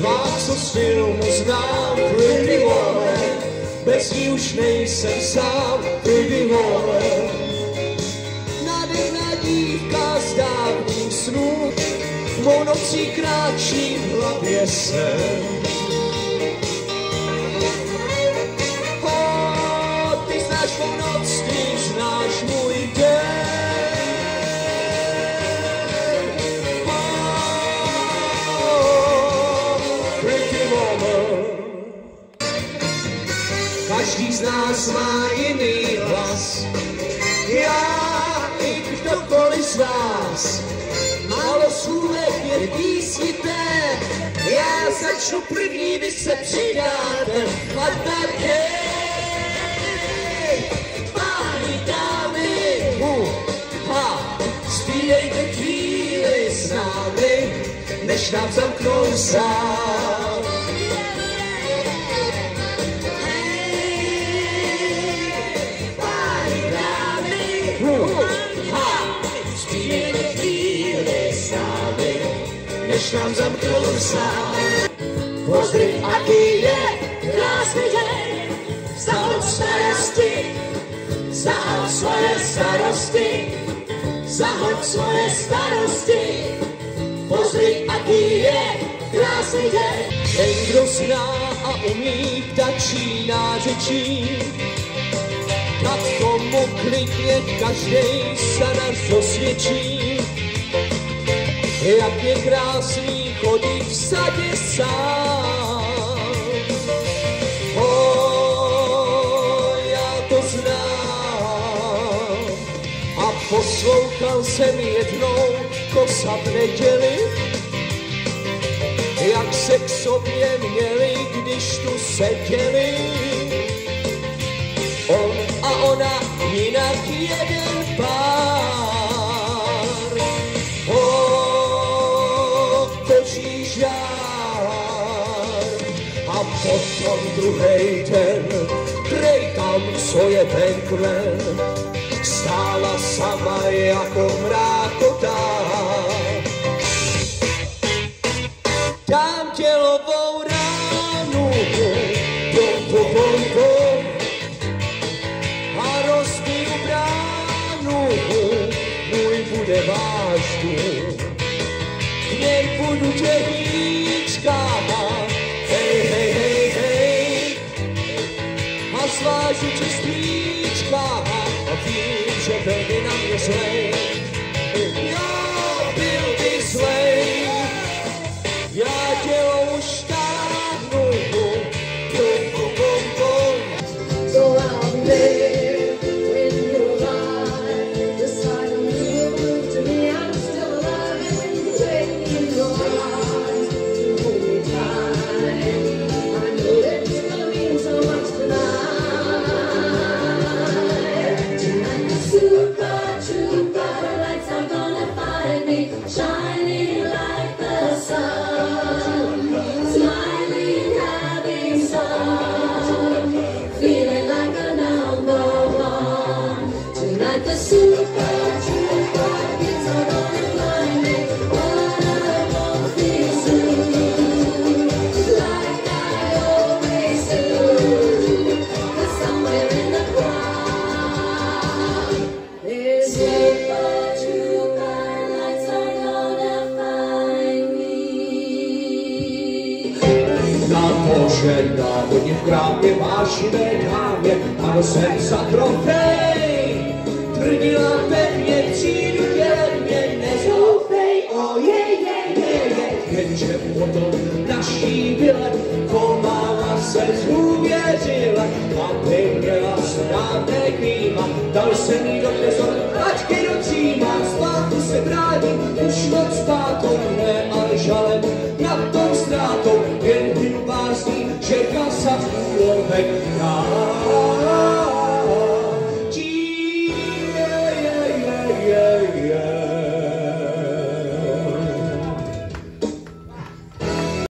tvár, co z filmu znám, Pretty Woman, bez ní už nejsem sám, Pretty Woman. Nádherná dívka z dávných snů, v mou nocí kráčí v hlavě sen. Ty znáš mou noc, ty znáš můj den. Pretty Woman. Každý z nás má jiný hlas, já i kdokoliv z vás. Málo slůvek je písnité, já začnu první, vy se přidáte. A tak hej, páni, dámy, zpívejte chvíli s námi, než nám zamknou sál. Než nám zamknou sál. Pozdry, aký je krásný deň, zahoď starosti, zahoď svoje starosti, zahoď svoje starosti. Pozdry, aký je krásný deň. Ten, kdo zná a umí ptačí nářečí, tak tomu klidně každej sanař dosvědčí. Jak je krásný chodit v sadě sám. Já to znám. A poslouchal jsem jednou kosa v neděli, jak se k sobě měli, když tu seděli. On a ona, jinak jeden pár. A potom druhej den, prej tam, co je venku, stála sama jako mrákota. Dám tělovou ránu, a rozbiju bránu, můj bude váš dům. K něj budu tě hýčkávat, hej, hej, hej, hej. A zvážu tě stříčkávat a vím, že byl by na mě zlej. Já byl by zlej, já tě už táhnu, bum, bum, bum, bum. So I'll live when you're alive. Decide on you to me, I'm still alive. When you take me in your arms to hold me tight, I know it's gonna mean so much tonight. Tonight the super trooper lights are gonna find me, shining like the sun, smiling, having fun, feeling like a number one. Tonight the super trooper kids are gonna find me, what I won't be soon, like I always do. 'Cause somewhere in the crowd, there's super trooper lights are gonna find me. Na moře, na vodě v krámě, vášivé dámě, ano jsem za trofej. Tvrdila pevně, přijdu dělat mě, nezoufej, jenže potom naší vile, pomála se zůvěřila, aby měla správné klíma, dal jsem jí do trezor, ačky do příma, zpátku se vrátím, už noc pátou, ne, ale žalem, nad tou ztrátou, jen hynu básní, že kasa úlovek dá.